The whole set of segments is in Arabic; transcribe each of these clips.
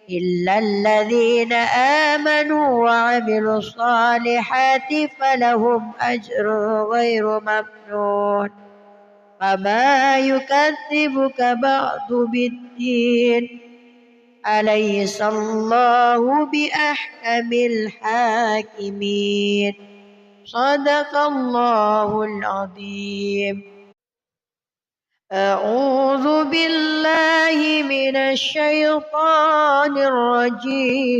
إلا الذين آمنوا وعملوا الصالحات فلهم أجر غير ممنون فما يكذبك بعد بالدين أليس الله بأحكم الحاكمين صدق الله العظيم. أعوذ بالله من الشيطان الرجيم.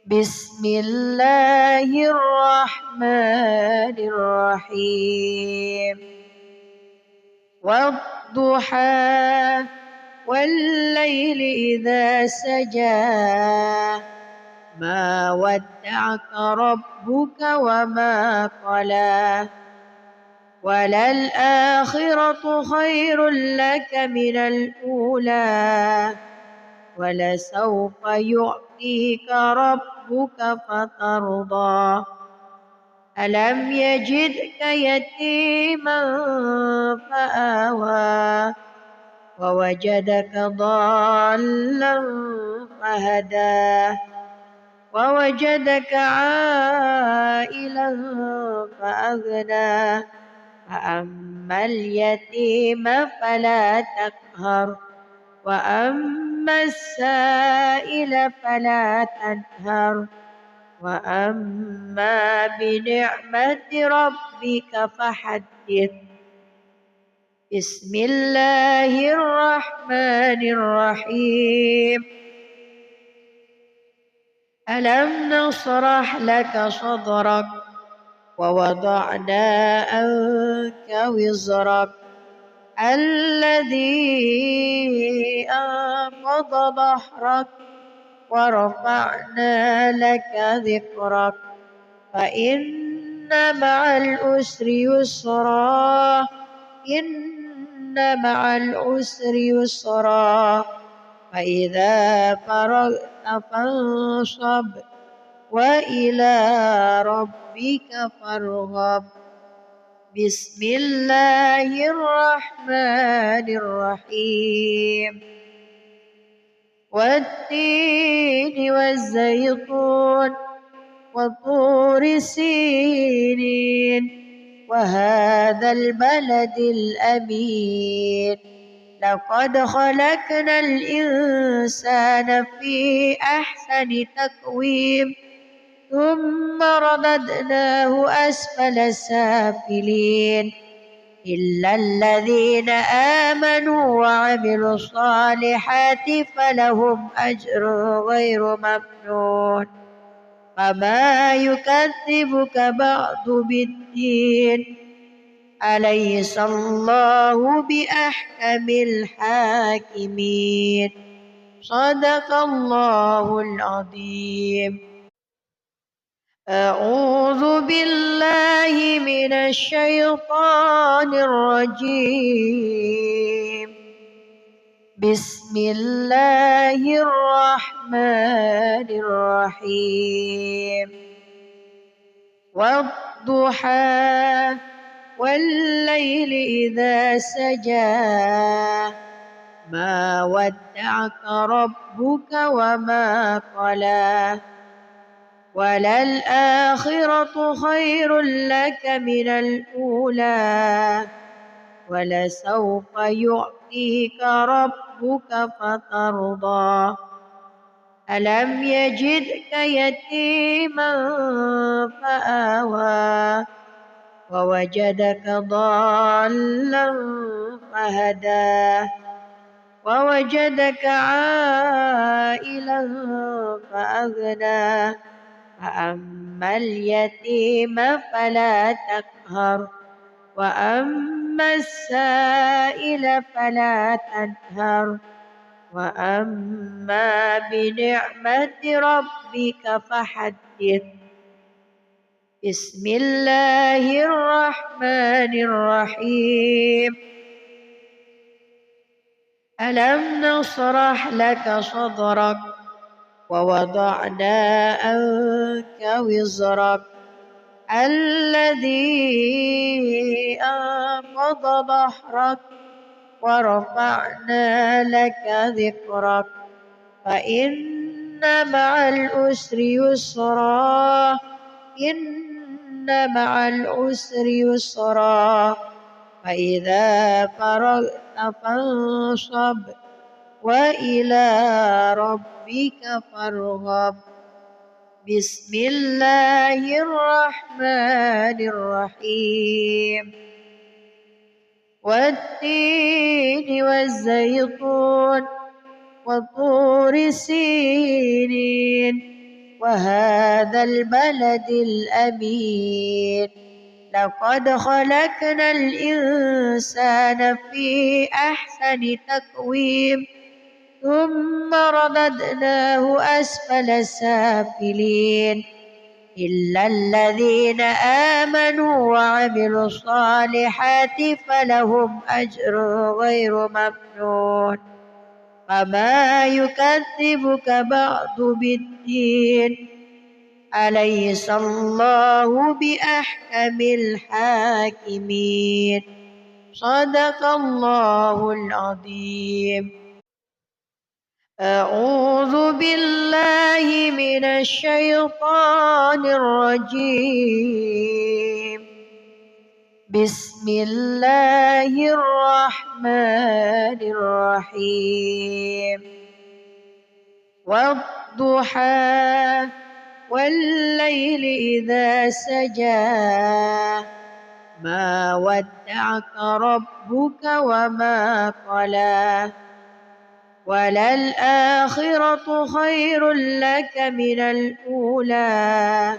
بسم الله الرحمن الرحيم. والضحى والليل إذا سجى ما ودعك ربك وما قلى وللآخرة خير لك من الأولى ولسوف يعطيك ربك فترضى ألم يجدك يتيما فآوى ووجدك ضالا فهدى ووجدك عائلا فأغنى فأما اليتيم فلا تقهر وأما السائل فلا تنهر وأما بنعمة ربك فحدث. بسم الله الرحمن الرحيم. ألم نشرح لك صدرك ووضعنا عنك وزرك الذي أنقض ظهرك ورفعنا لك ذكرك فإن مع العسر يسرا إن مع العسر يسرا فإذا فرغت فانصب وإلى ربك فارغب. بسم الله الرحمن الرحيم. والتين والزيتون وطور سينين وهذا البلد الأمين لقد خلقنا الإنسان في أحسن تقويم ثم رددناه أسفل سافلين إلا الذين آمنوا وعملوا الصالحات فلهم أجر غير ممنون فما يكذبك بعد بالدين أليس الله بأحكم الحاكمين صدق الله العظيم. أعوذ بالله من الشيطان الرجيم. بسم الله الرحمن الرحيم. والضحى والليل إذا سجى ما ودعك ربك وما قلى وللآخرة خير لك من الأولى ولسوف يعطيك ربك فترضى ألم يجدك يتيما فآوى ووجدك ضالا فهدى ووجدك عائلا فأغنى فأما اليتيم فلا تقهر وأما السائل فلا تنهر وأما بنعمة ربك فحدث. بسم الله الرحمن الرحيم. ألم نشرح لك صدرك ووضعنا عنك وزرك الذي أنقض ظهرك ورفعنا لك ذكرك فإن مع العسر يسرا إن مع العسر يسرا فإذا فرغت فانصب وإلى ربك فارغب بسم الله الرحمن الرحيم والتين والزيتون وطور سينين وهذا البلد الأمين لقد خلقنا الإنسان في أحسن تقويم ثم رددناه أسفل سافلين إلا الذين آمنوا وعملوا الصالحات فلهم أجر غير ممنون فما يكذبك بعد بالدين أليس الله بأحكم الحاكمين صدق الله العظيم. أعوذ بالله من الشيطان الرجيم بسم الله الرحمن الرحيم والضحى والليل إذا سجى ما ودعك ربك وما قلى وللآخرة خير لك من الأولى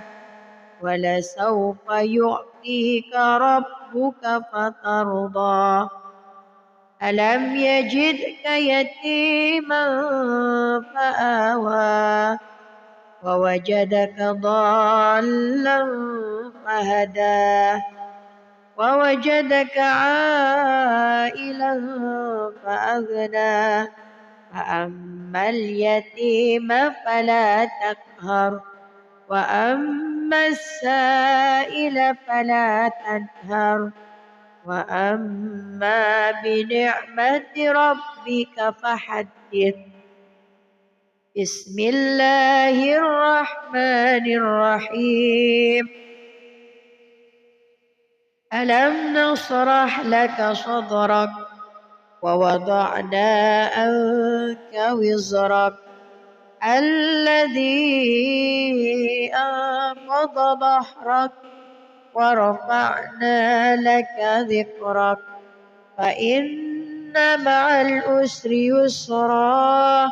ولسوف يعطيك ربك فترضى ألم يجدك يتيما فآوى ووجدك ضالا فهدى ووجدك عائلا فأغنى فأما اليتيم فلا تقهر وأما السائل فلا تنهر وأما بنعمة ربك فحدث بسم الله الرحمن الرحيم ألم نشرح لك صدرك ووضعنا عنك وزرك الذي أنقض ظهرك ورفعنا لك ذكرك فإن مع العسر يسرا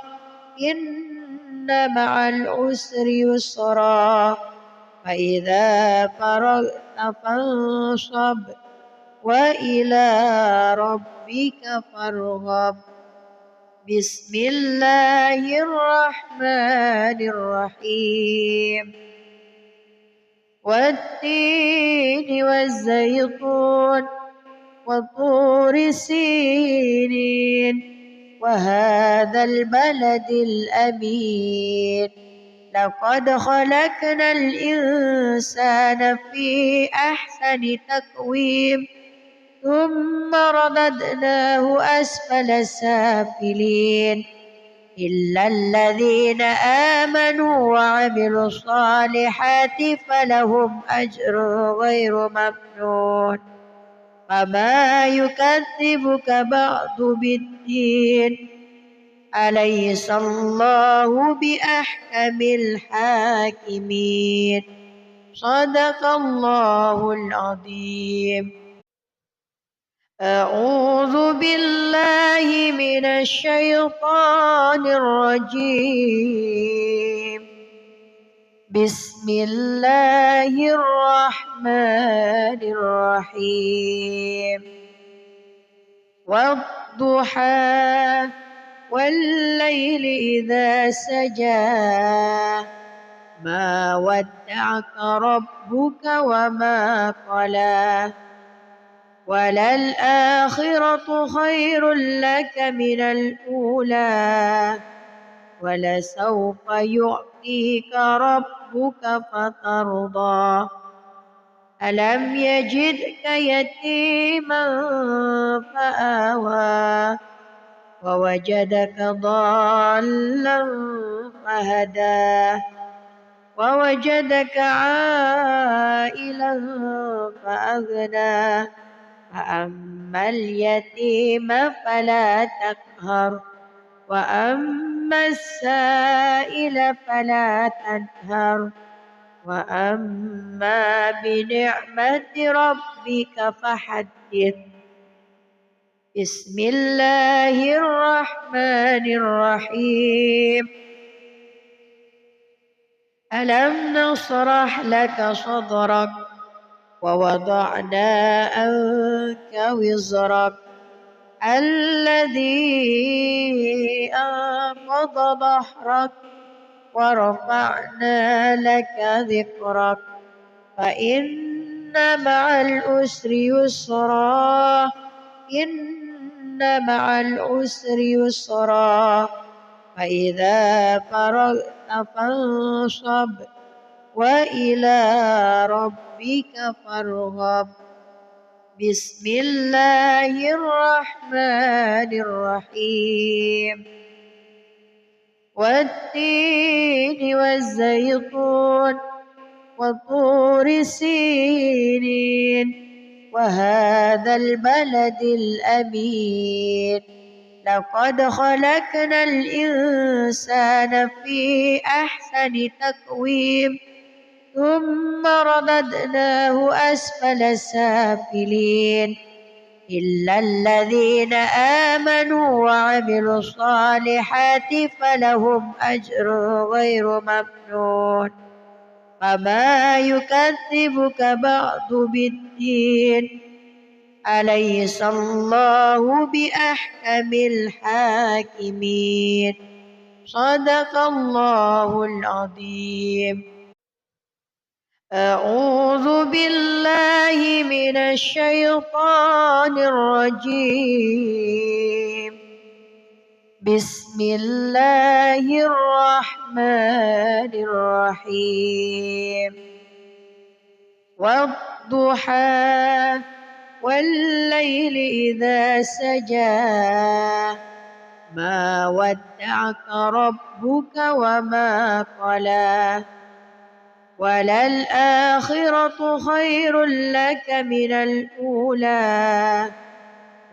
إن مع العسر يسرا فإذا فرغت فانصب وإلى ربك فارغب بسم الله الرحمن الرحيم والتين والزيتون وطور سينين وهذا البلد الأمين لقد خلقنا الإنسان في أحسن تقويم ثم رددناه أسفل سافلين إلا الذين آمنوا وعملوا الصالحات فلهم أجر غير ممنون فما يكذبك بعد بالدين أليس الله بأحكم الحاكمين صدق الله العظيم. أعوذ بالله من الشيطان الرجيم بسم الله الرحمن الرحيم والضحى والليل إذا سجى ما ودعك ربك وما قلى وللآخرة خير لك من الأولى ولسوف يعطيك ربك فترضى ألم يجدك يتيما فآوى ووجدك ضالا فهدى ووجدك عائلا فأغنى فأما اليتيم فلا تقهر وأما السائل فلا تنهر وأما بنعمة ربك فحدث. بسم الله الرحمن الرحيم. ألم نشرح لك صدرك ووضعنا عنك وزرك الذي أنقض ظهرك ورفعنا لك ذكرك فإن مع العسر يسرا إن مع العسر يسرا فإذا فرغت فانصب وإلى ربك فارغب. بسم الله الرحمن الرحيم. والتين والزيتون وطور سينين وهذا البلد الأمين لقد خلقنا الإنسان في أحسن تقويم ثم رددناه أسفل سافلين إلا الذين آمنوا وعملوا الصالحات فلهم أجر غير ممنون فما يكذبك بعد بالدين أليس الله بأحكم الحاكمين. صدق الله العظيم. أعوذ بالله من الشيطان الرجيم. بسم الله الرحمن الرحيم. والضحى والليل إذا سجى ما ودعك ربك وما قلى وللآخرة خير لك من الأولى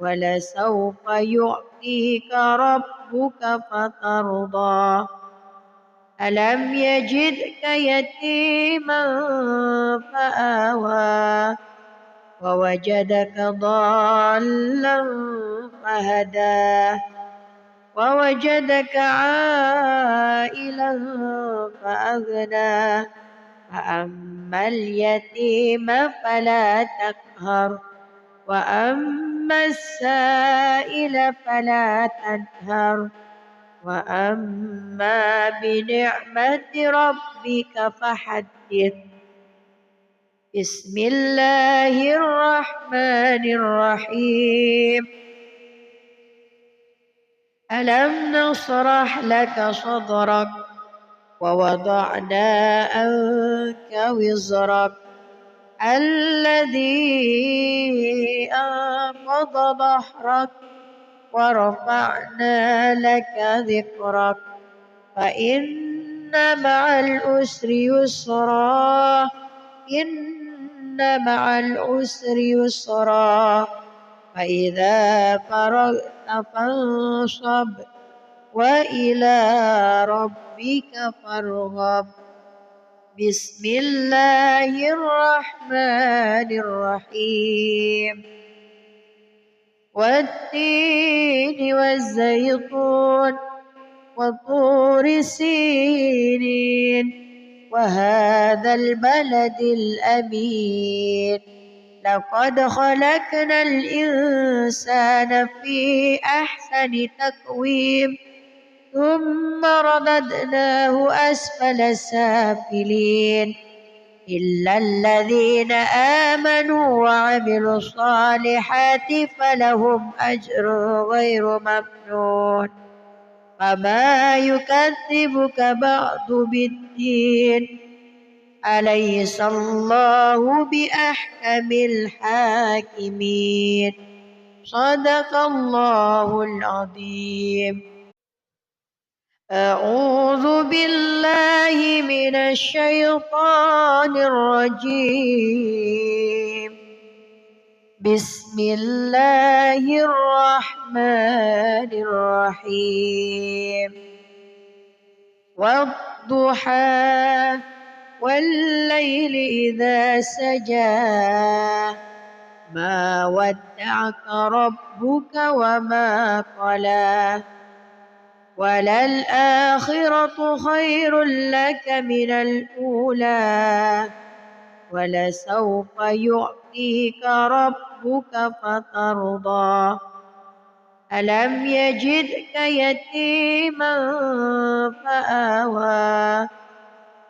ولسوف يعطيك ربك فترضى ألم يجدك يتيما فآوى ووجدك ضالا فهدى ووجدك عائلا فأغنى فأما اليتيم فلا تقهر وأما السائل فلا تنهر وأما بنعمة ربك فحدث. بسم الله الرحمن الرحيم. ألم نشرح لك صدرك ووضعنا عنك وزرك الذي أنقض ظهرك ورفعنا لك ذكرك فإن مع العسر يسرا إن مع العسر يسرا فإذا فرغت فانصب وإلى ربك فارغب. بسم الله الرحمن الرحيم. والتين والزيتون وطور سينين وهذا البلد الأمين لقد خلقنا الإنسان في أحسن تقويم ثم رددناه أسفل سافلين إلا الذين آمنوا وعملوا الصالحات فلهم أجر غير ممنون فما يكذبك بعد بالدين أليس الله بأحكم الحاكمين. صدق الله العظيم. أعوذ بالله من الشيطان الرجيم. بسم الله الرحمن الرحيم. والضحى والليل إذا سجى ما ودعك ربك وما قلى وللآخرة خير لك من الأولى ولسوف يعطيك ربك فترضى ألم يجدك يتيما فآوى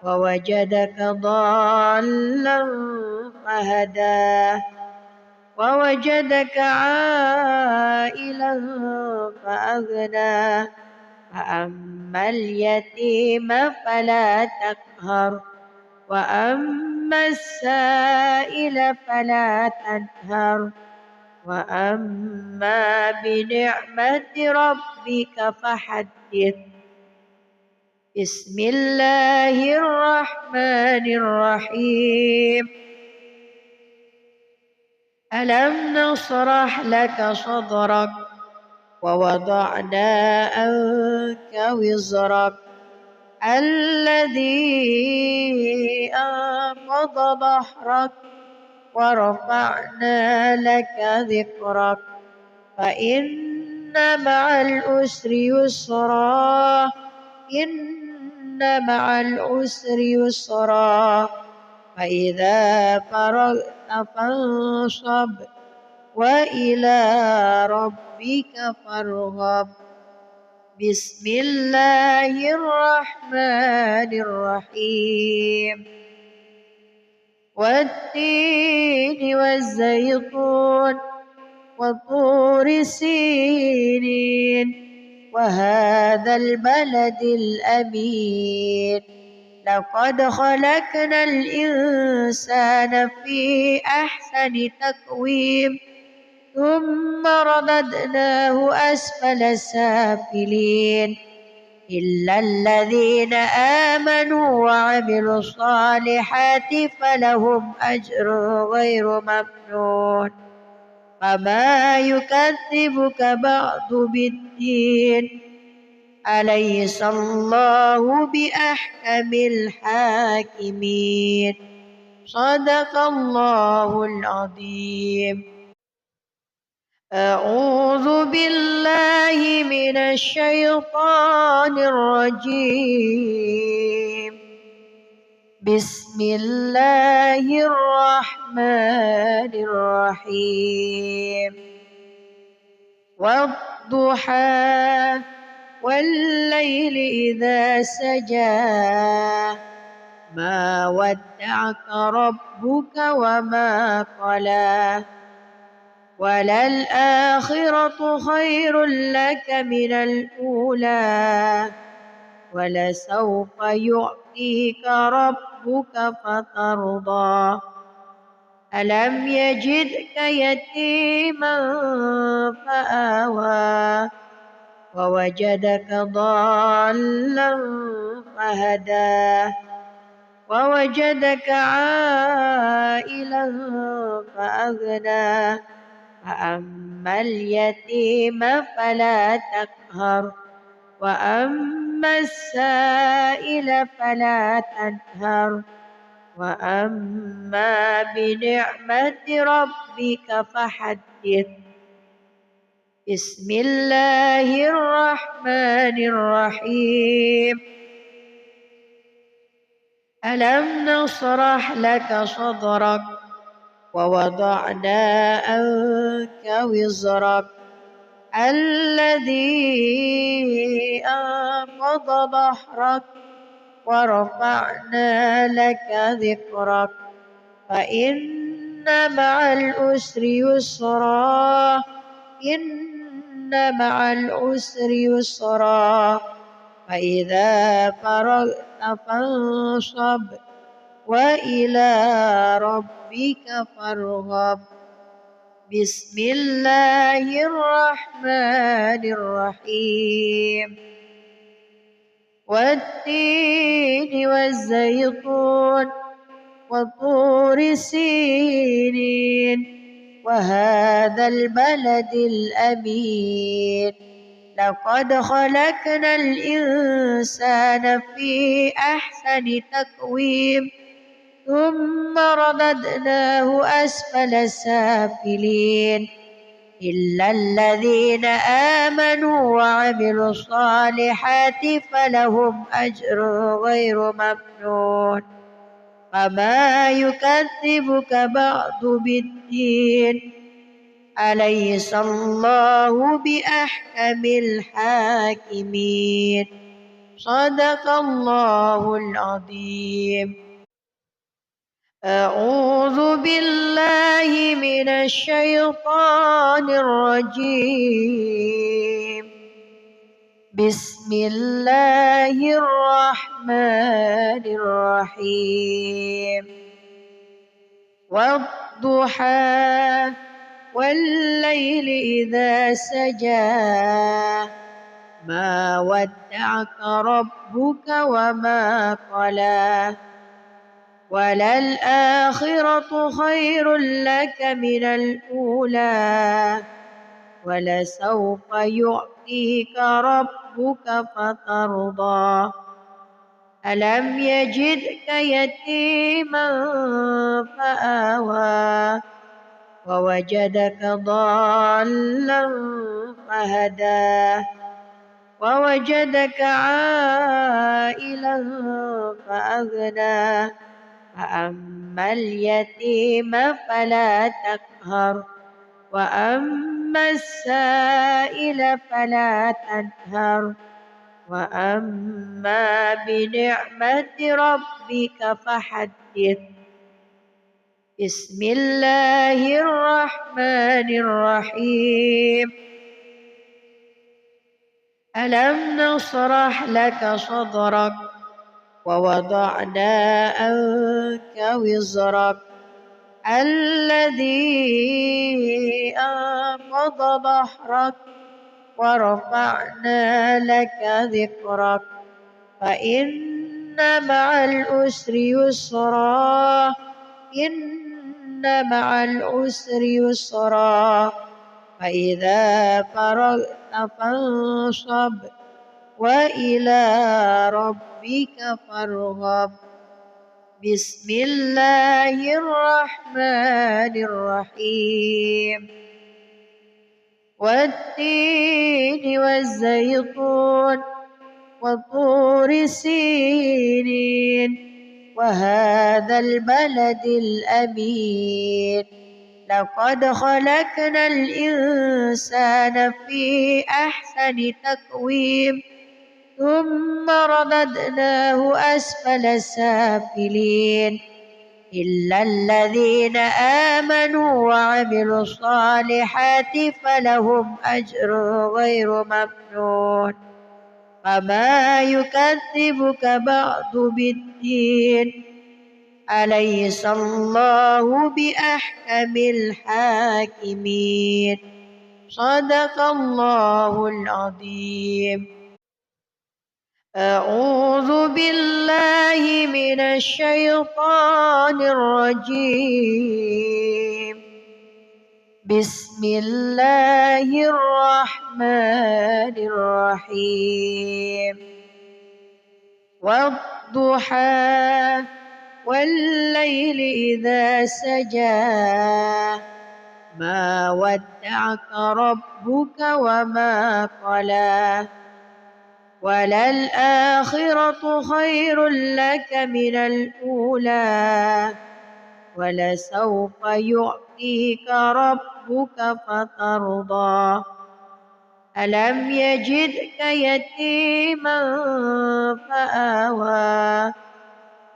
ووجدك ضالا فهدى ووجدك عائلا فأغنى فأما اليتيم فلا تقهر وأما السائل فلا تنهر وأما بنعمة ربك فحدث. بسم الله الرحمن الرحيم. ألم نشرح لك صدرك ووضعنا عنك وزرك الذي أنقض ظهرك ورفعنا لك ذكرك فإن مع العسر يسرا إن مع العسر يسرا فإذا فرغت فانصب وإلى ربك فارغب. بسم الله الرحمن الرحيم. والتين والزيتون وطور سينين وهذا البلد الأمين لقد خلقنا الإنسان في أحسن تقويم ثم رددناه أسفل سافلين إلا الذين آمنوا وعملوا الصالحات فلهم أجر غير ممنون. فما يكذبك بعد بالدين أليس الله بأحكم الحاكمين. صدق الله العظيم. أعوذ بالله من الشيطان الرجيم. بسم الله الرحمن الرحيم. والضحى والليل إذا سجى ما ودعك ربك وما قلى وللآخرة خير لك من الأولى ولسوف يعطيك ربك فترضى ألم يجدك يتيما فآوى ووجدك ضالا فهدى ووجدك عائلا فأغنى فأما اليتيم فلا تقهر وأما السائل فلا تنهر وأما بنعمة ربك فحدث. بسم الله الرحمن الرحيم. ألم نشرح لك صدرك ووضعنا عنك وزرك الذي أنقض ظهرك ورفعنا لك ذكرك فإن مع العسر يسرا إن مع العسر يسرا فإذا فرغت فانصب وإلى ربك فارغب. بسم الله الرحمن الرحيم. والتين والزيتون وطور سينين وهذا البلد الأمين. لقد خلقنا الإنسان في أحسن تقويم ثم رددناه أسفل سافلين إلا الذين آمنوا وعملوا الصالحات فلهم أجر غير ممنون. فما يكذبك بعد بالدين. أليس الله بأحكم الحاكمين. صدق الله العظيم. أعوذ بالله من الشيطان الرجيم. بسم الله الرحمن الرحيم. والضحى والليل إذا سجى ما ودعك ربك وما قلى وللآخرة خير لك من الأولى ولسوف يعطيك ربك فترضى. ألم يجدك يتيما فآوى ووجدك ضالا فهدى ووجدك عائلا فأغنى. فأما اليتيم فلا تقهر وأما السائل فلا تنهر وأما بنعمة ربك فحدث. بسم الله الرحمن الرحيم. ألم نشرح لك صدرك ووضعنا عنك وزرك الذي أنقض ظهرك ورفعنا لك ذكرك فإن مع العسر يسرا إن مع العسر يسرا فإذا فرغت فانصب وإلى ربك فارغب. بسم الله الرحمن الرحيم. والتين والزيتون وطور سينين وهذا البلد الأمين. لقد خلقنا الإنسان في أحسن تقويم ثم رددناه أسفل سافلين إلا الذين آمنوا وعملوا الصالحات فلهم أجر غير ممنون. فما يكذبك بعد بالدين. أليس الله بأحكم الحاكمين. صدق الله العظيم. أعوذ بالله من الشيطان الرجيم. بسم الله الرحمن الرحيم. والضحى والليل إذا سجى ما ودعك ربك وما قلى وللآخرة خير لك من الأولى ولسوف يعطيك ربك فترضى. ألم يجدك يتيما فآوى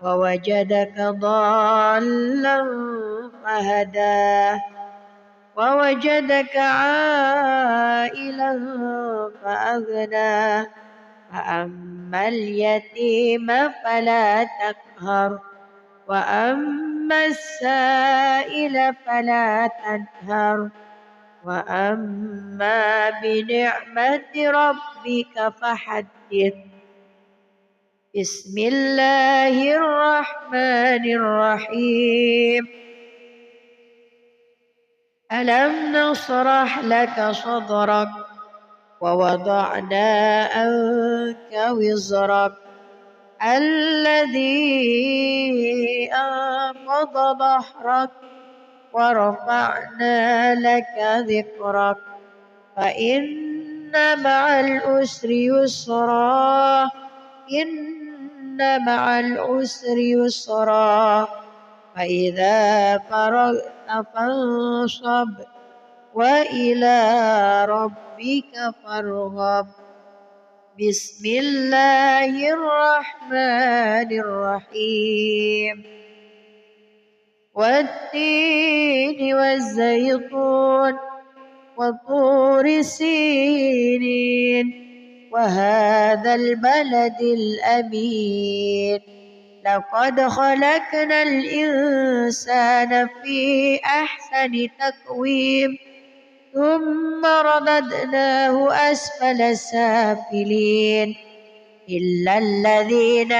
ووجدك ضالا فهدى ووجدك عائلا فأغنى. فأما اليتيم فلا تقهر وأما السائل فلا تنهر وأما بنعمة ربك فحدث. بسم الله الرحمن الرحيم. ألم نشرح لك صدرك ووضعنا عنك وزرك الذي أنقض ظهرك ورفعنا لك ذكرك فإن مع العسر يسرا إن مع العسر يسرا فإذا فرغت فانصب وإلى ربك فارغب. بسم الله الرحمن الرحيم. والتين والزيتون وطور سينين وهذا البلد الأمين لقد خلقنا الإنسان في أحسن تقويم ثم رددناه أسفل سافلين إلا الذين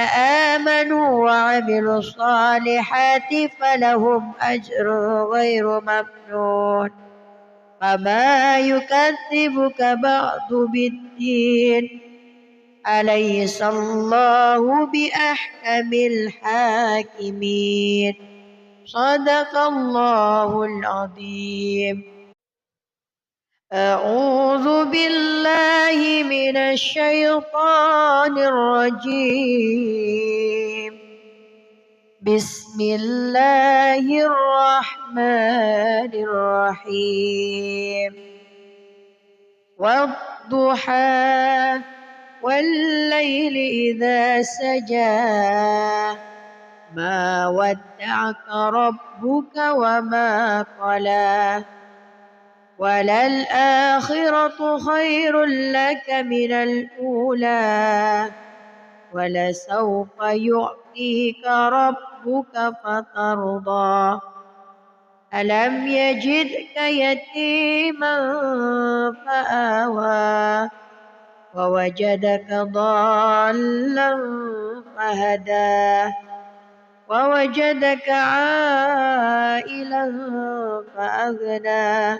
آمنوا وعملوا الصالحات فلهم أجر غير ممنون. فما يكذبك بعد بالدين أليس الله بأحكم الحاكمين. صدق الله العظيم. أعوذ بالله من الشيطان الرجيم. بسم الله الرحمن الرحيم. والضحى والليل إذا سجى ما ودعك ربك وما قلى وللآخرة خير لك من الأولى ولسوف يعطيك ربك فترضى. ألم يجدك يتيما فآوى ووجدك ضالا فهدى ووجدك عائلا فأغنى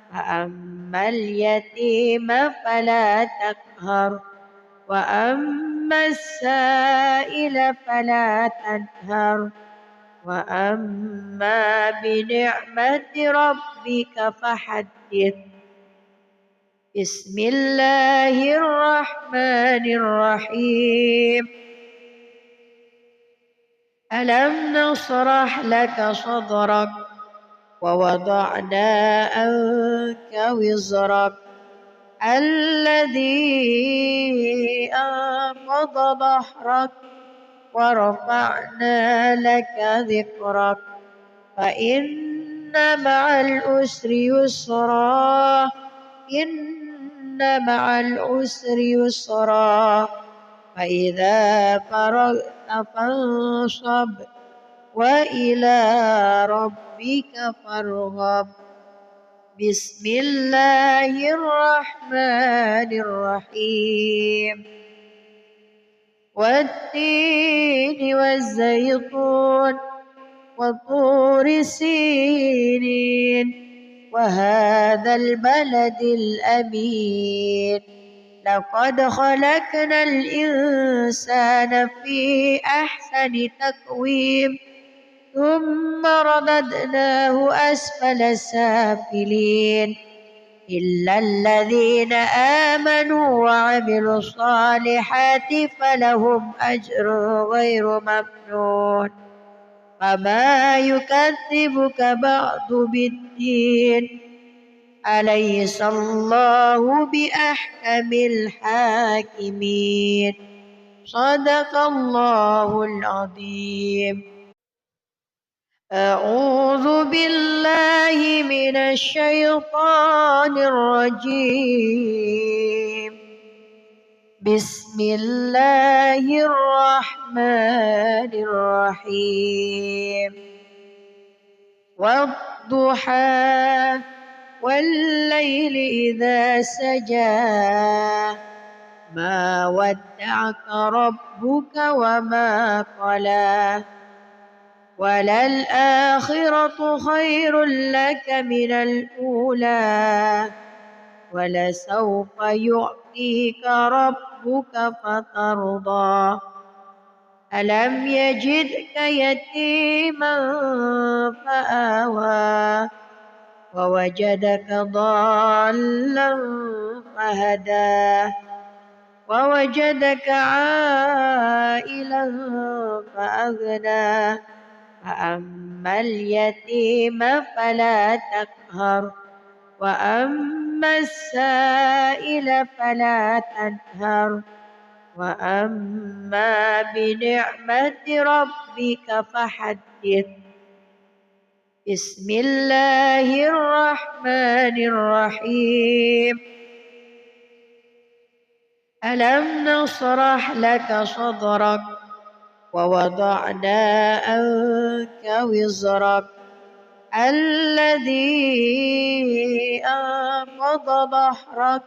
فأما اليتيم فلا تقهر وأما السائل فلا تنهر وأما بنعمة ربك فحدث. بسم الله الرحمن الرحيم. ألم نشرح لك صدرك ووضعنا عنك وزرك الذي أنقض ظهرك ورفعنا لك ذكرك فإن مع العسر يسرا إن مع العسر يسرا فإذا فرغت فانصب وإلى ربك فارغب. بسم الله الرحمن الرحيم. والتين والزيتون وطور سينين وهذا البلد الأمين لقد خلقنا الإنسان في أحسن تقويم ثم رددناه أسفل سافلين إلا الذين آمنوا وعملوا الصالحات فلهم أجر غير ممنون. فما يكذبك بعد بالدين أليس الله بأحكم الحاكمين. صدق الله العظيم. أعوذ بالله من الشيطان الرجيم. بسم الله الرحمن الرحيم والضحى والليل إذا سجى ما ودعك ربك وما قلى وللآخرة خير لك من الأولى ولسوف يعطيك ربك فترضى ألم يجدك يتيما فآوى ووجدك ضالا فهدى ووجدك عائلا فأغنى فأما اليتيم فلا تقهر وأما السائل فلا تنهر وأما بنعمة ربك فحدث بسم الله الرحمن الرحيم ألم نشرح لك صدرك ووضعنا عنك وزرك الذي أنقض ظهرك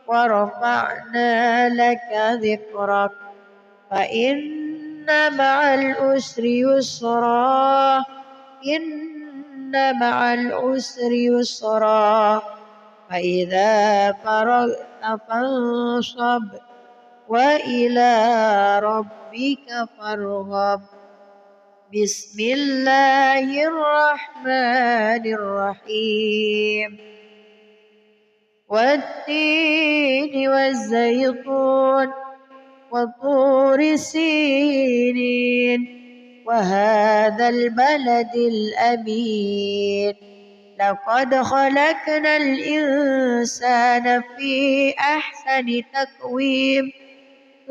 ورفعنا لك ذكرك فإن مع العسر يسرا إن مع العسر يسرا فإذا فرغت فانصب وإلى ربك فارغب بسم الله الرحمن الرحيم والتين والزيتون وطور سينين وهذا البلد الأمين لقد خلقنا الإنسان في أحسن تقويم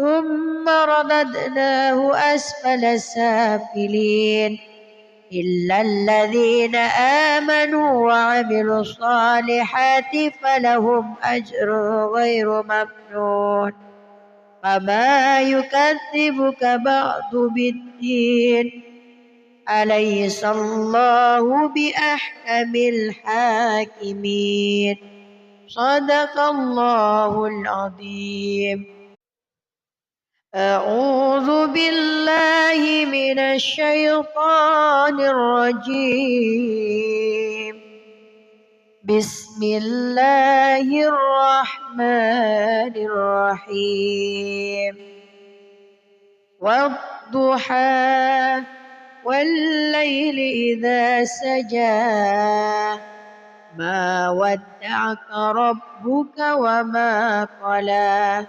ثم رددناه أسفل سافلين إلا الذين آمنوا وعملوا الصالحات فلهم أجر غير ممنون فما يكذبك بعد بالدين أليس الله بأحكم الحاكمين صدق الله العظيم أعوذ بالله من الشيطان الرجيم بسم الله الرحمن الرحيم والضحى والليل إذا سجى ما ودعك ربك وما قلى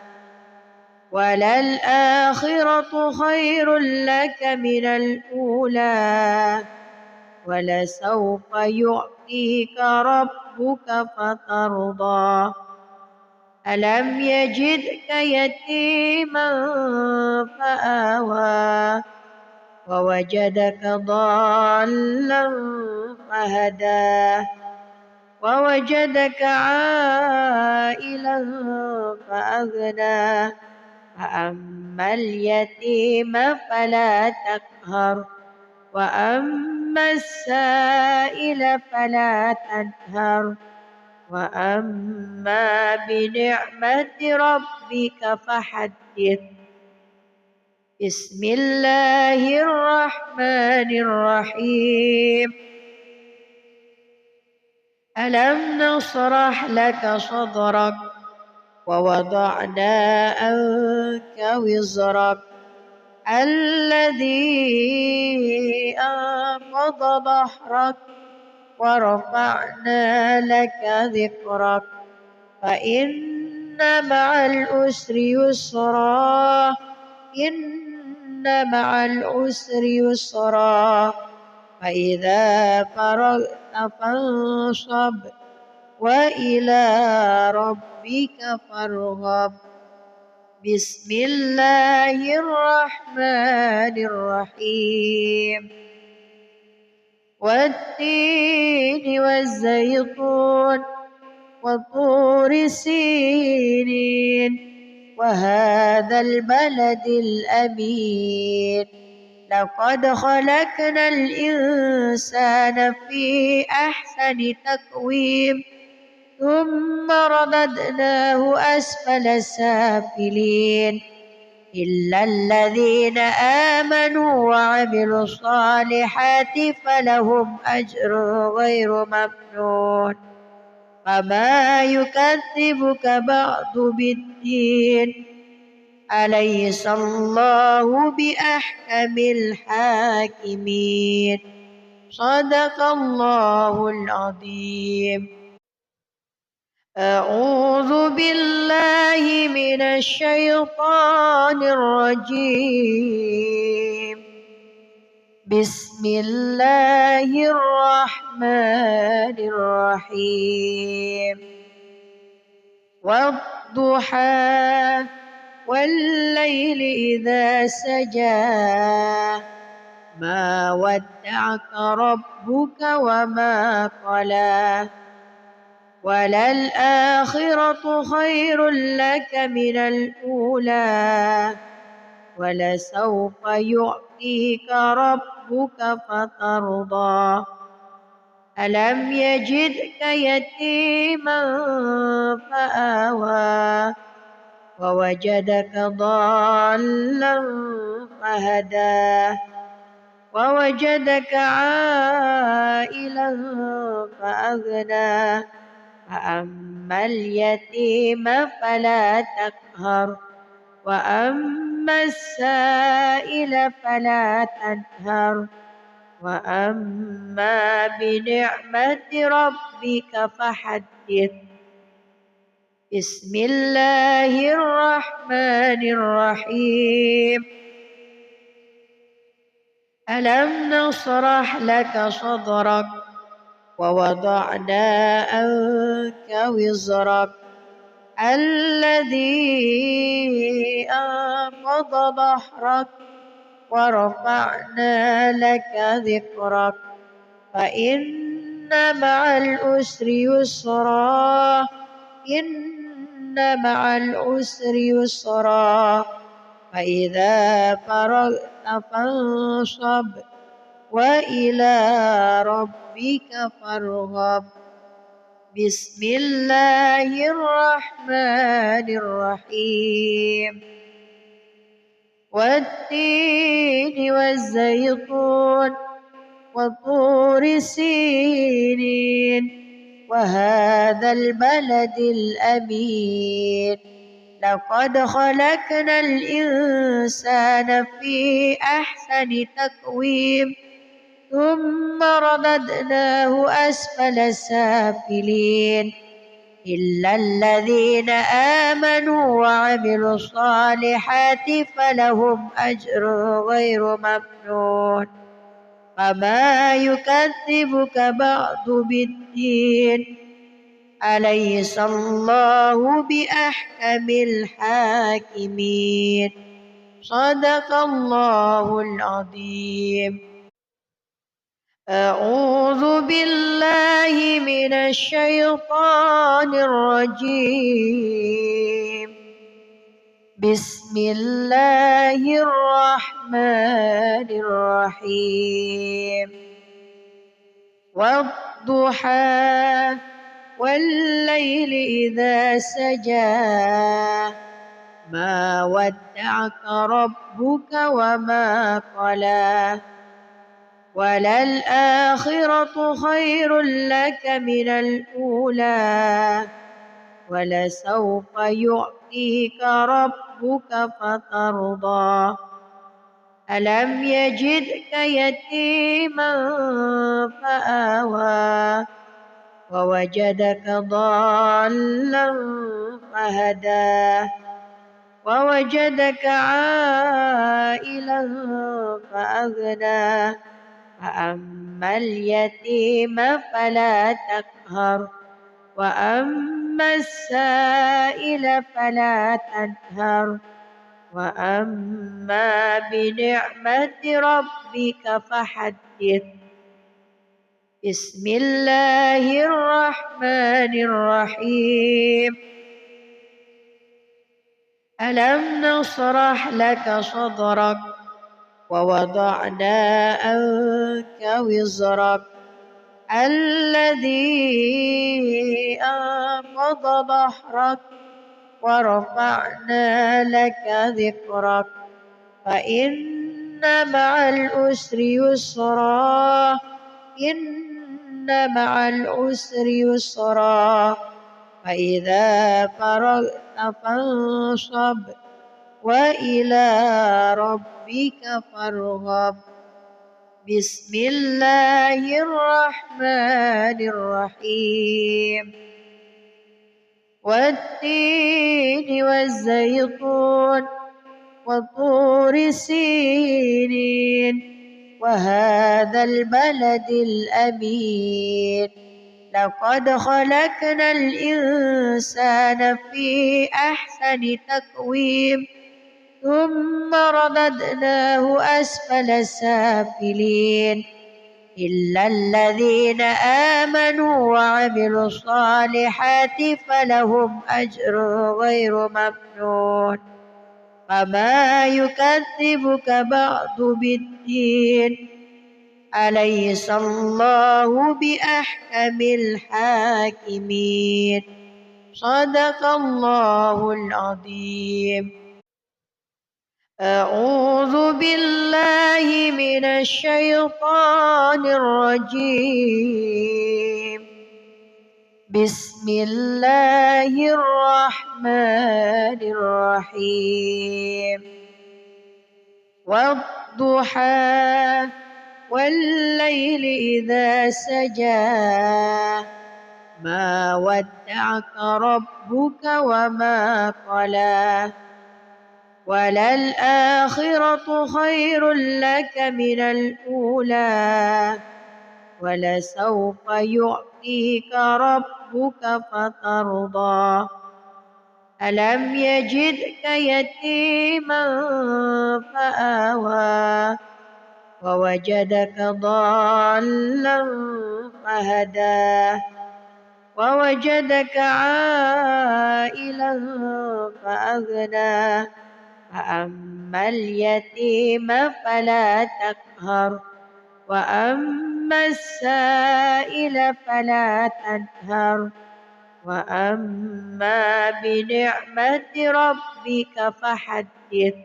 وللآخرة خير لك من الأولى ولسوف يعطيك ربك فترضى ألم يجدك يتيما فآوى ووجدك ضالا فهدى ووجدك عائلا فأغنى فأما اليتيم فلا تقهر وأما السائل فلا تنهر وأما بنعمة ربك فحدث بسم الله الرحمن الرحيم ألم نشرح لك صدرك ووضعنا عنك وزرك الذي أنقض ظهرك ورفعنا لك ذكرك فإن مع العسر يسرا إن مع العسر يسرا فإذا فرغت فانصب وإلى ربك فارغب بسم الله الرحمن الرحيم والتين والزيتون وطور سينين وهذا البلد الأمين لقد خلقنا الإنسان في أحسن تقويم ثم رددناه أسفل سافلين إلا الذين آمنوا وعملوا الصالحات فلهم أجر غير ممنون فما يكذبك بعد بالدين أليس الله بأحكم الحاكمين صدق الله العظيم. أعوذ بالله من الشيطان الرجيم بسم الله الرحمن الرحيم والضحى والليل إذا سجى ما ودعك ربك وما قلى وللآخرة خير لك من الأولى ولسوف يعطيك ربك فترضى ألم يجدك يتيما فآوى ووجدك ضالا فهدى ووجدك عائلا فأغنى فأما اليتيم فلا تقهر وأما السائل فلا تنهر وأما بنعمة ربك فحدث. بسم الله الرحمن الرحيم ألم نشرح لك صدرك ووضعنا عنك وزرك الذي أنقض ظهرك ورفعنا لك ذكرك فإن مع العسر يسرا إن مع العسر يسرا فإذا فرغت فانصب وإلى ربك فارغب. بسم الله الرحمن الرحيم والتين والزيتون وطور سينين وهذا البلد الأمين لقد خلقنا الإنسان في أحسن تقويم ثم رددناه أسفل سافلين إلا الذين آمنوا وعملوا الصالحات فلهم أجر غير ممنون فما يكذبك بعد بالدين أليس الله بأحكم الحاكمين صدق الله العظيم. أعوذ بالله من الشيطان الرجيم بسم الله الرحمن الرحيم والضحى والليل إذا سجى ما ودعك ربك وما قلى وللآخرة خير لك من الأولى ولسوف يعطيك ربك فترضى ألم يجدك يتيما فآوى ووجدك ضالا فهدى ووجدك عائلا فأغنى فأما اليتيم فلا تقهر وأما السائل فلا تنهر وأما بنعمة ربك فحدث. بسم الله الرحمن الرحيم ألم نشرح لك صدرك ووضعنا عنك وزرك الذي أنقض ظهرك ورفعنا لك ذكرك فإن مع العسر يسرا إن مع العسر يسرا فإذا فرغت فانصب وإلى ربك فارغب بسم الله الرحمن الرحيم والتين والزيتون وطور سينين وهذا البلد الأمين لقد خلقنا الإنسان في أحسن تقويم ثم رددناه أسفل سافلين إلا الذين آمنوا وعملوا الصالحات فلهم أجر غير ممنون فما يكذبك بعد بالدين أليس الله بأحكم الحاكمين صدق الله العظيم. أعوذ بالله من الشيطان الرجيم بسم الله الرحمن الرحيم والضحى والليل إذا سجى ما ودعك ربك وما قلى وللآخرة خير لك من الأولى ولسوف يعطيك ربك فترضى ألم يجدك يتيما فآوى ووجدك ضالا فهدى ووجدك عائلا فأغنى فأما اليتيم فلا تقهر وأما السائل فلا تنهر وأما بنعمة ربك فحدث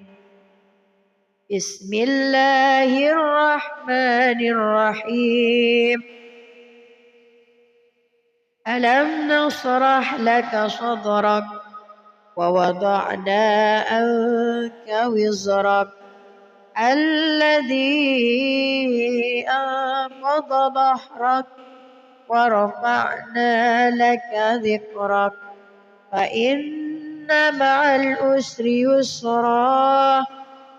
بسم الله الرحمن الرحيم ألم نشرح لك صدرك ووضعنا عنك وزرك الذي أنقض ظهرك ورفعنا لك ذكرك فإن مع العسر يسرا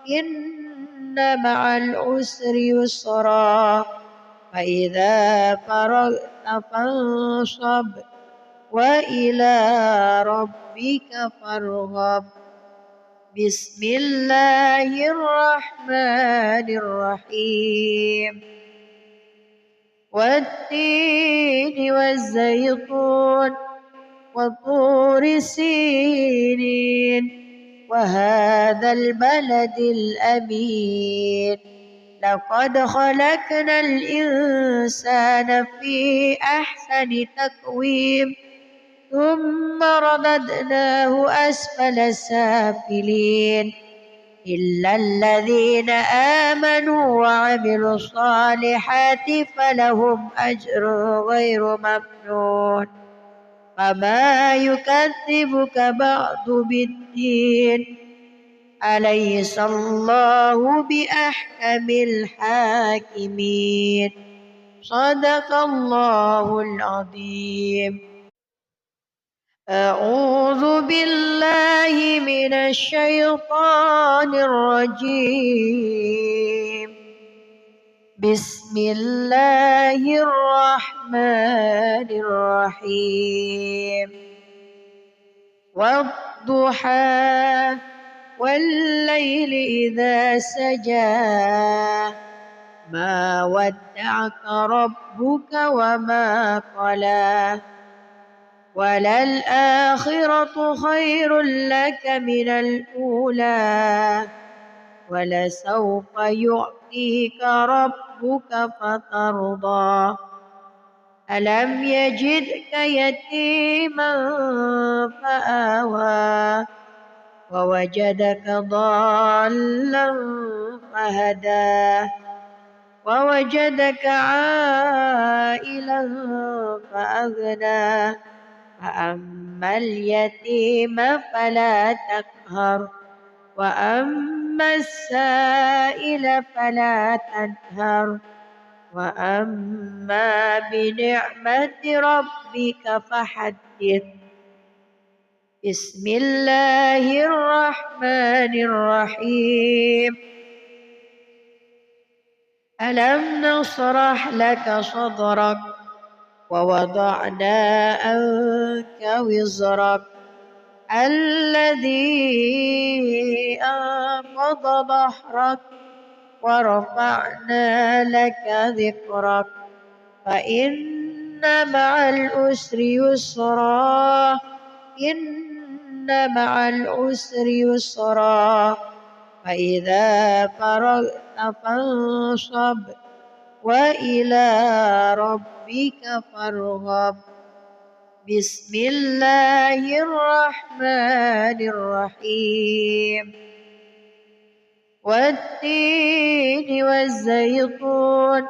إن مع العسر يسرا فإذا فرغت فانصب وإلى ربك فارغب بسم الله الرحمن الرحيم والتين والزيتون وطور سينين وهذا البلد الأمين لقد خلقنا الإنسان في أحسن تقويم ثم رددناه أسفل سافلين إلا الذين آمنوا وعملوا الصالحات فلهم أجر غير ممنون فما يكذبك بعد بالدين أليس الله بأحكم الحاكمين صدق الله العظيم. أعوذ بالله من الشيطان الرجيم بسم الله الرحمن الرحيم والضحى والليل إذا سجى ما ودعك ربك وما قلى وللآخرة خير لك من الأولى ولسوف يعطيك ربك فترضى ألم يجدك يتيما فآوى ووجدك ضالا فهدى ووجدك عائلا فأغنى فأما اليتيم فلا تقهر وأما السائل فلا تنهر وأما بنعمة ربك فحدث بسم الله الرحمن الرحيم ألم نشرح لك صدرك ووضعنا عنك وزرك الذي أنقض ظهرك ورفعنا لك ذكرك فإن مع العسر يسرا إن مع العسر يسرا فإذا فرغت فانصب وإلى ربك فارغب بسم الله الرحمن الرحيم والتين والزيتون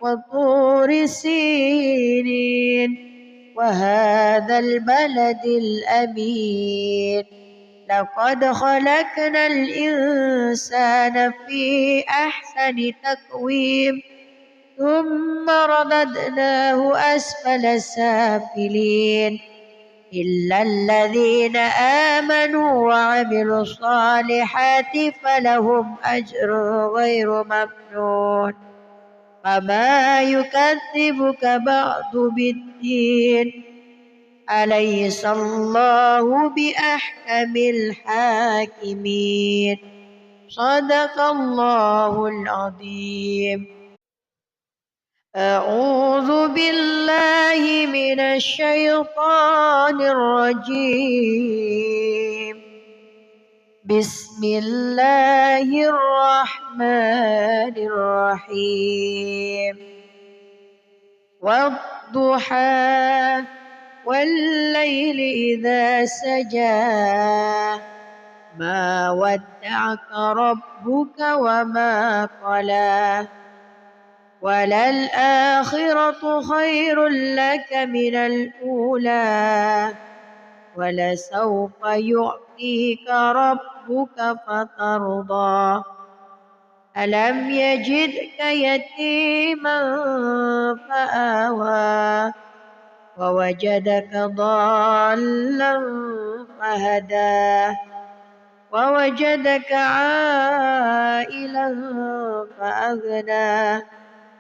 وطور سينين وهذا البلد الأمين لقد خلقنا الإنسان في أحسن تقويم ثم رددناه أسفل سافلين إلا الذين آمنوا وعملوا الصالحات فلهم أجر غير ممنون فما يكذبك بعد بالدين أليس الله بأحكم الحاكمين صدق الله العظيم أعوذ بالله من الشيطان الرجيم بسم الله الرحمن الرحيم والضحى والليل إذا سجى ما ودعك ربك وما قلى وللآخرة خير لك من الأولى ولسوف يعطيك ربك فترضى ألم يجدك يتيما فآوى ووجدك ضالا فهدى ووجدك عائلا فأغنى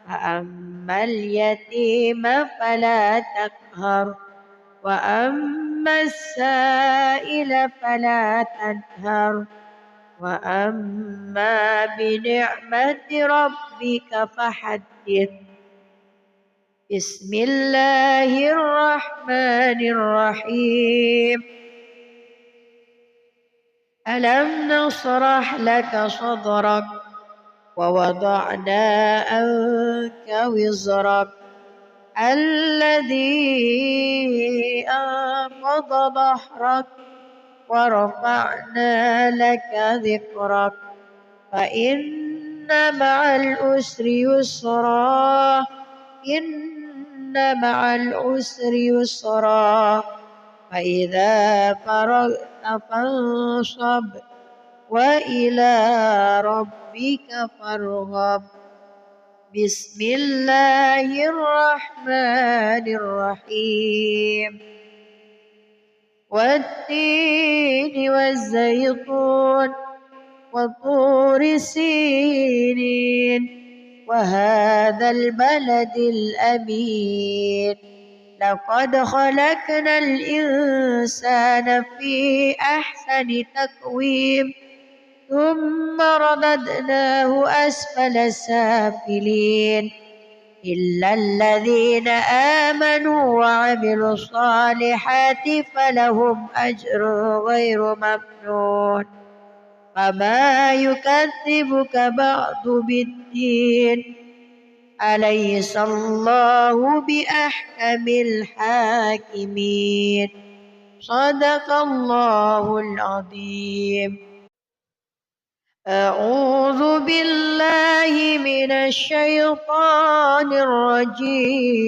فأما اليتيم فلا تقهر وأما السائل فلا تنهر وأما بنعمة ربك فحدث بسم الله الرحمن الرحيم ألم نشرح لك صدرك ووضعنا عنك وزرك الذي أنقض ظهرك ورفعنا لك ذكرك فإن مع العسر يسرا إن مع العسر يسرا فإذا فرغت فانصب وإلى ربك فارغب بسم الله الرحمن الرحيم والتين والزيتون وطور سينين وهذا البلد الأمين لقد خلقنا الإنسان في أحسن تقويم ثم رددناه أسفل سافلين إلا الذين آمنوا وعملوا الصالحات فلهم أجر غير ممنون فما يكذبك بعد بالدين أليس الله بأحكم الحاكمين صدق الله العظيم. أعوذ بالله من الشيطان الرجيم.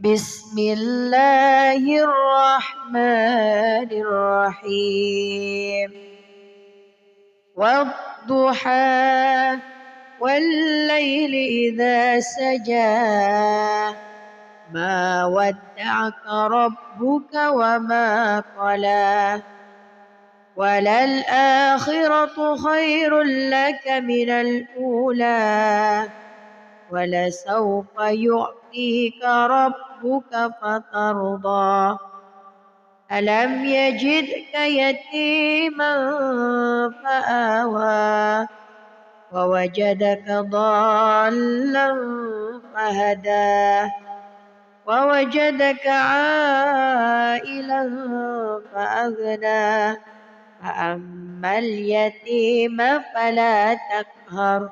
بسم الله الرحمن الرحيم. والضحى والليل إذا سجى ما ودعك ربك وما قلى وللآخرة خير لك من الأولى ولسوف يعطيك ربك فترضى ألم يجدك يتيما فآوى ووجدك ضالا فهدى ووجدك عائلا فأغنى فأما اليتيم فلا تقهر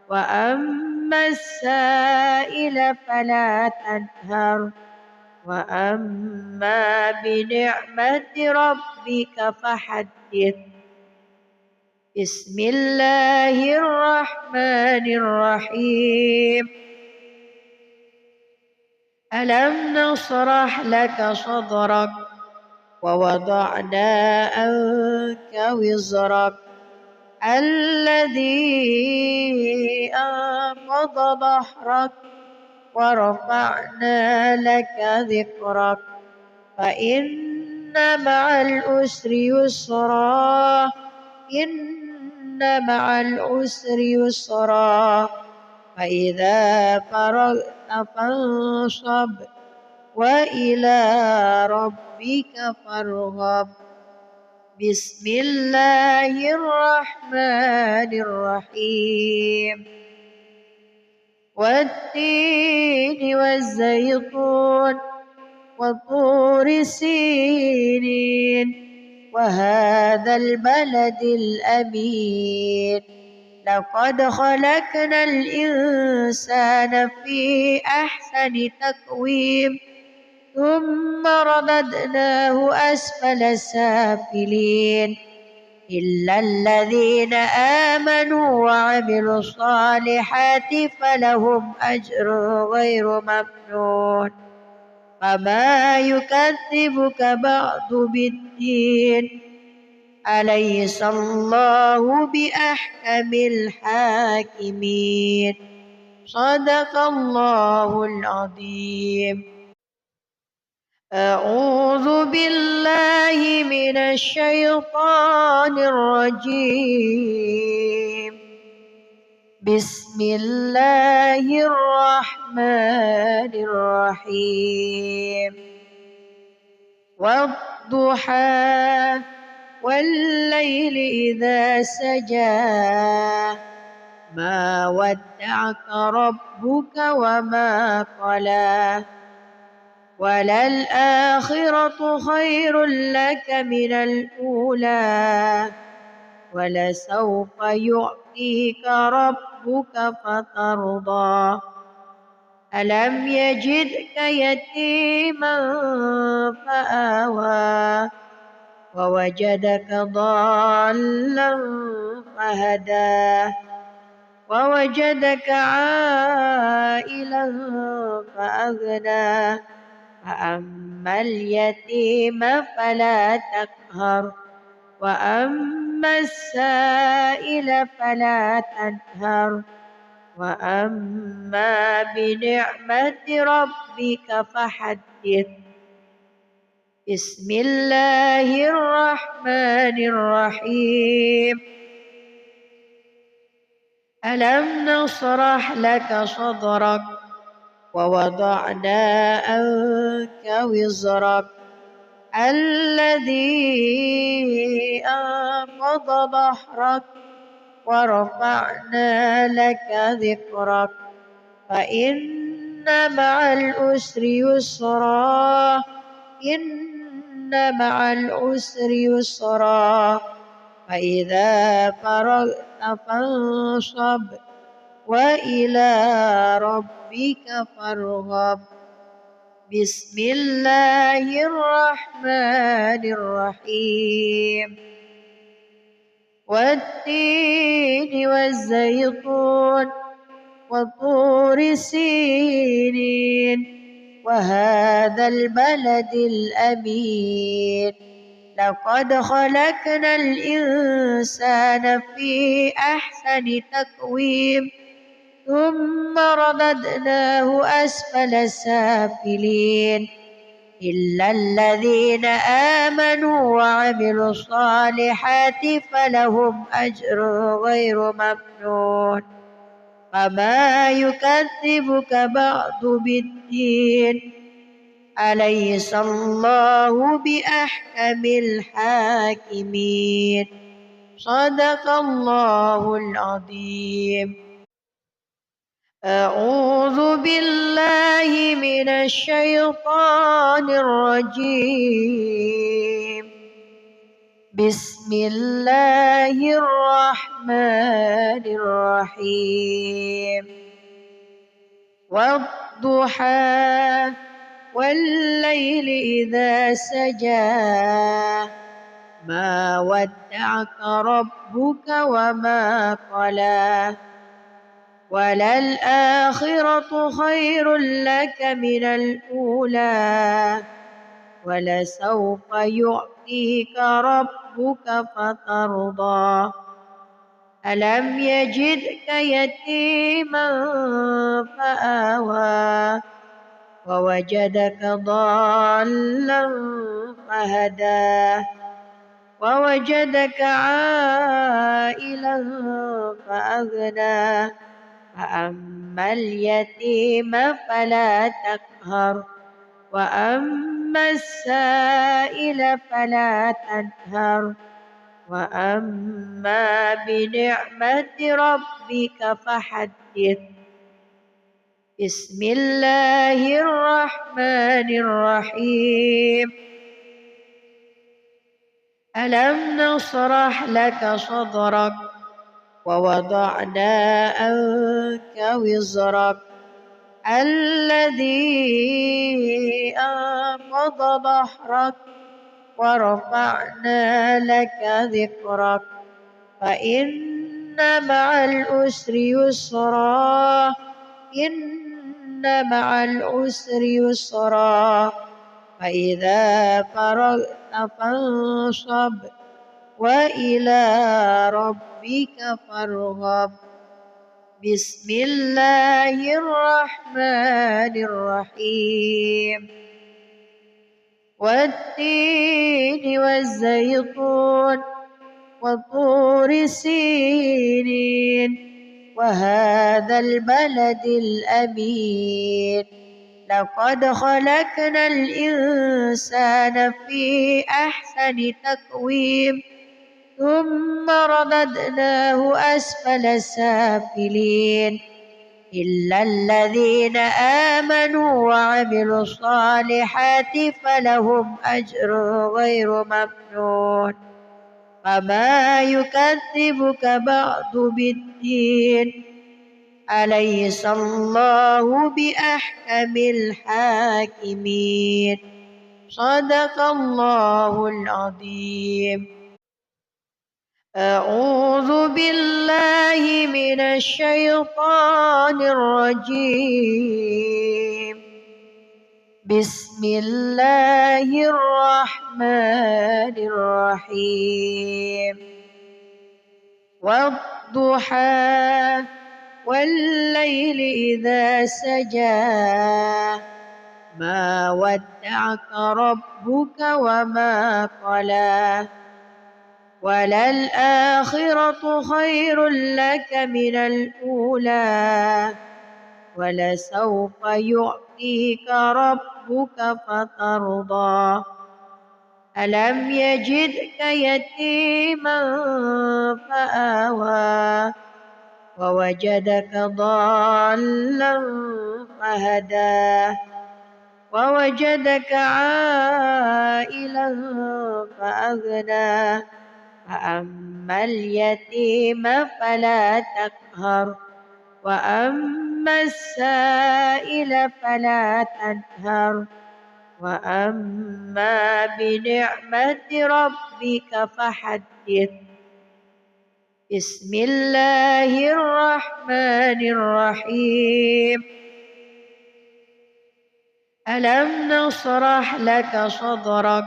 وأما السائل فلا تنهر وأما بنعمة ربك فحدث. بسم الله الرحمن الرحيم. ألم نشرح لك صدرك ووضعنا عنك وزرك الذي أنقض ظهرك ورفعنا لك ذكرك فإن مع العسر يسرا إن مع العسر يسرا فإذا فرغت فانصب وإلى ربك فارغب. بسم الله الرحمن الرحيم. والتين والزيتون وطور سينين وهذا البلد الأمين لقد خلقنا الإنسان في أحسن تقويم ثم رددناه أسفل سافلين إلا الذين آمنوا وعملوا الصالحات فلهم أجر غير ممنون فما يكذبك بعد بالدين أليس الله بأحكم الحاكمين صدق الله العظيم. أعوذ بالله من الشيطان الرجيم. بسم الله الرحمن الرحيم. والضحى والليل إذا سجى ما ودعك ربك وما قلى وللآخرة خير لك من الأولى ولسوف يعطيك ربك فترضى ألم يجدك يتيما فآوى ووجدك ضالا فهدى ووجدك عائلا فأغنى فأما اليتيم فلا تقهر وأما السائل فلا تنهر وأما بنعمة ربك فحدث. بسم الله الرحمن الرحيم. ألم نشرح لك صدرك ووضعنا عنك وزرك الذي أنقض ظهرك ورفعنا لك ذكرك فإن مع العسر يسرا إن مع العسر يسرا فإذا فرغت فانصب وإلى ربك فارغب بسم الله الرحمن الرحيم والتين والزيتون وطور سينين وهذا البلد الأمين لقد خلقنا الإنسان في أحسن تقويم ثم رددناه أسفل سافلين إلا الذين آمنوا وعملوا الصالحات فلهم أجر غير ممنون فما يكذبك بعد بالدين أليس الله بأحكم الحاكمين صدق الله العظيم. أعوذ بالله من الشيطان الرجيم بسم الله الرحمن الرحيم والضحى والليل إذا سجى ما ودعك ربك وما قلى وللآخرة خير لك من الأولى ولسوف يعطيك ربك فترضى ألم يجدك يتيما فآوى ووجدك ضالا فهدى ووجدك عائلا فأغنى فأما اليتيم فلا تقهر وأما السائل فلا تنهر وأما بنعمة ربك فحدث بسم الله الرحمن الرحيم ألم نشرح لك صدرك ووضعنا عنك وزرك الذي أنقض ظهرك ورفعنا لك ذكرك فإن مع العسر يسرا إن مع العسر يسرا فإذا فرغت فانصب وإلى ربك فارغب بسم الله الرحمن الرحيم والتين والزيتون وطور سينين وهذا البلد الأمين لقد خلقنا الإنسان في أحسن تقويم ثم رددناه أسفل سافلين إلا الذين آمنوا وعملوا الصالحات فلهم أجر غير ممنون فما يكذبك بعد بالدين أليس الله بأحكم الحاكمين صدق الله العظيم. أعوذ بالله من الشيطان الرجيم بسم الله الرحمن الرحيم والضحى والليل إذا سجى ما ودعك ربك وما قلى وللآخرة خير لك من الأولى ولسوف يعطيك ربك فترضى ألم يجدك يتيما فآوى ووجدك ضالا فهدى ووجدك عائلا فأغنى فأما اليتيم فلا تقهر وأما السائل فلا تنهر وأما بنعمة ربك فحدث. بسم الله الرحمن الرحيم. ألم نشرح لك صدرك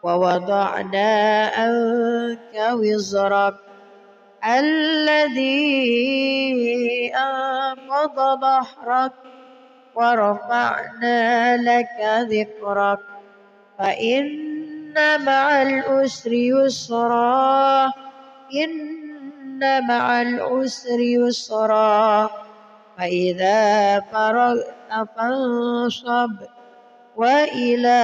ووضعنا عنك وزرك الذي أنقض ظهرك ورفعنا لك ذكرك فإن مع العسر يسرا إن مع العسر يسرا فإذا فرغت فانصب وإلى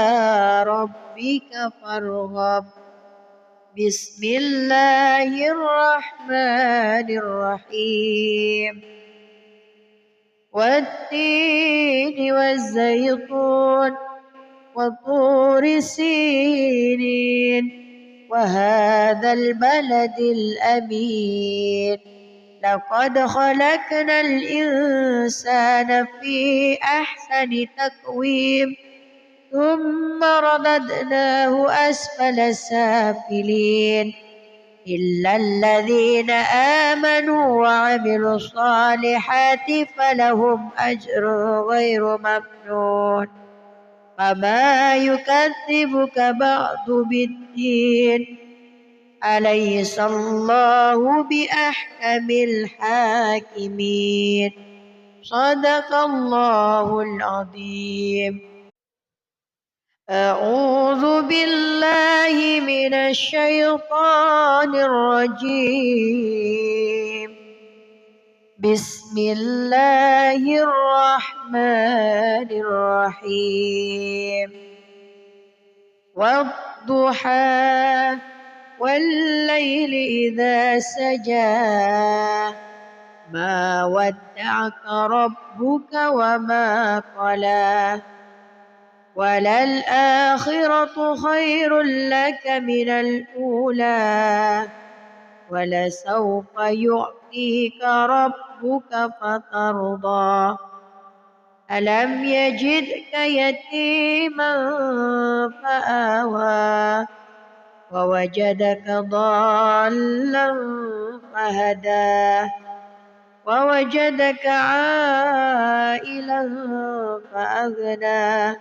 ربك فارغب. بسم الله الرحمن الرحيم. والتين والزيتون وطور سينين وهذا البلد الأمين لقد خلقنا الإنسان في أحسن تقويم ثم رددناه أسفل سافلين إلا الذين آمنوا وعملوا الصالحات فلهم أجر غير ممنون فما يكذبك بعد بالدين أليس الله بأحكم الحاكمين. صدق الله العظيم. أعوذ بالله من الشيطان الرجيم. بسم الله الرحمن الرحيم. والضحى والليل إذا سجى ما ودعك ربك وما قلى وللآخرة خير لك من الأولى ولسوف يعطيك ربك فترضى ألم يجدك يتيما فآوى ووجدك ضالا فهدى ووجدك عائلا فأغنى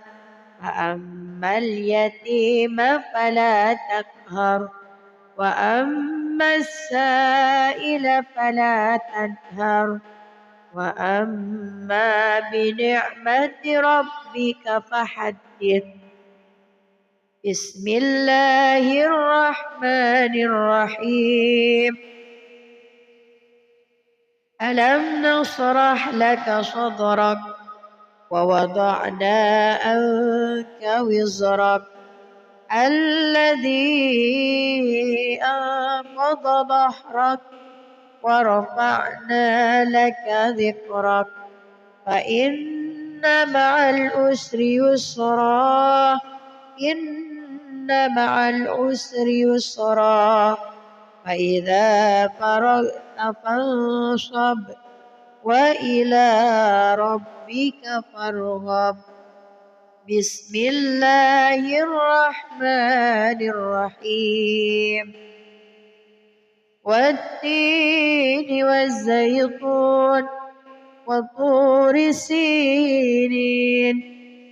فأما اليتيم فلا تقهر وأما السائل فلا تنهر وأما بنعمة ربك فحدث. بسم الله الرحمن الرحيم. ألم نشرح لك صدرك ووضعنا عنك وزرك الذي أنقض ظهرك ورفعنا لك ذكرك فإن مع العسر يسرا إن مع العسر يسرا فإذا فرغت فانصب وإلى ربك فارغب. بسم الله الرحمن الرحيم. والتين والزيتون وطور سينين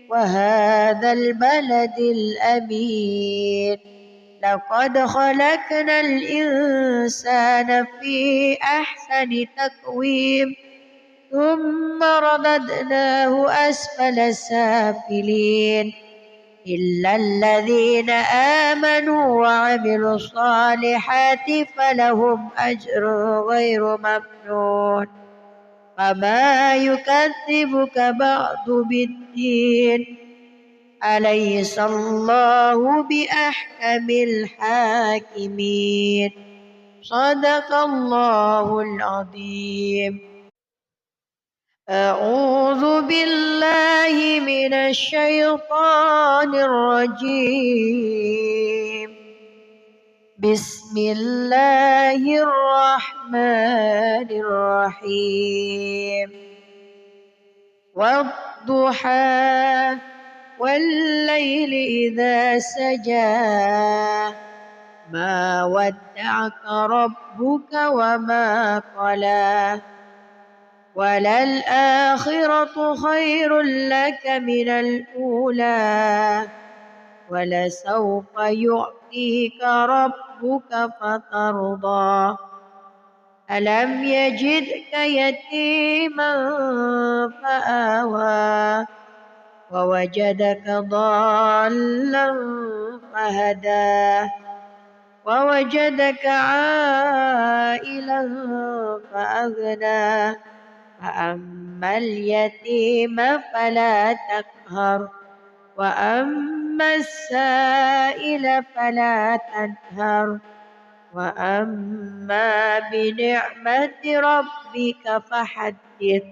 وهذا البلد الأمين لقد خلقنا الإنسان في أحسن تقويم ثم رددناه أسفل سافلين إلا الذين آمنوا وعملوا الصالحات فلهم أجر غير ممنون فما يكذبك بعد بالدين أليس الله بأحكم الحاكمين. صدق الله العظيم. أعوذ بالله من الشيطان الرجيم. بسم الله الرحمن الرحيم. والضحى والليل إذا سجى ما ودعك ربك وما قلى وللآخرة خير لك من الأولى ولسوف يعطيك ربك فترضى ألم يجدك يتيما فآوى ووجدك ضالا فهدى ووجدك عائلا فأغنى فأما اليتيم فلا تقهر وأما السائل فلا تنهر وأما بنعمة ربك فحدث.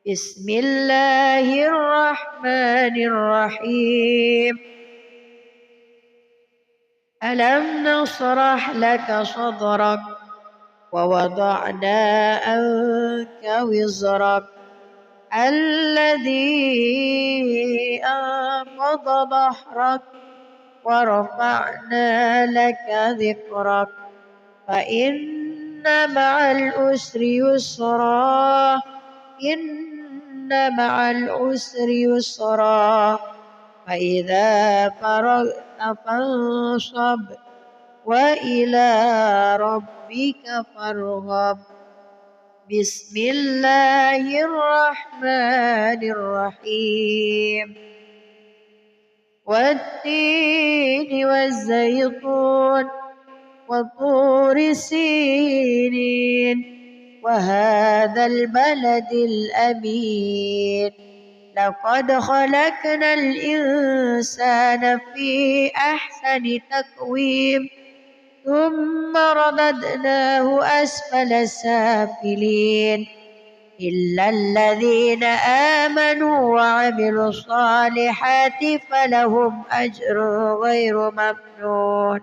بسم الله الرحمن الرحيم. ألم نشرح لك صدرك ووضعنا عنك وزرك الذي أنقض ظهرك ورفعنا لك ذكرك فإن مع العسر يسرا إن مع العسر يسرا فإذا فرغت فانصب وإلى ربك فارغب. بسم الله الرحمن الرحيم. والتين والزيتون وطور سينين وهذا البلد الأمين لقد خلقنا الإنسان في أحسن تقويم ثم رددناه أسفل سافلين إلا الذين آمنوا وعملوا الصالحات فلهم أجر غير ممنون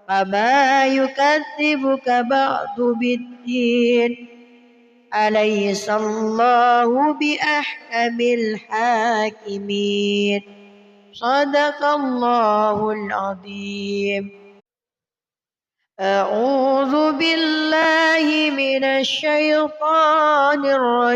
فما يكذبك بعد بالدين أليس الله بأحكم الحاكمين. صدق الله العظيم. أعوذ بالله من الشيطان الرجيم.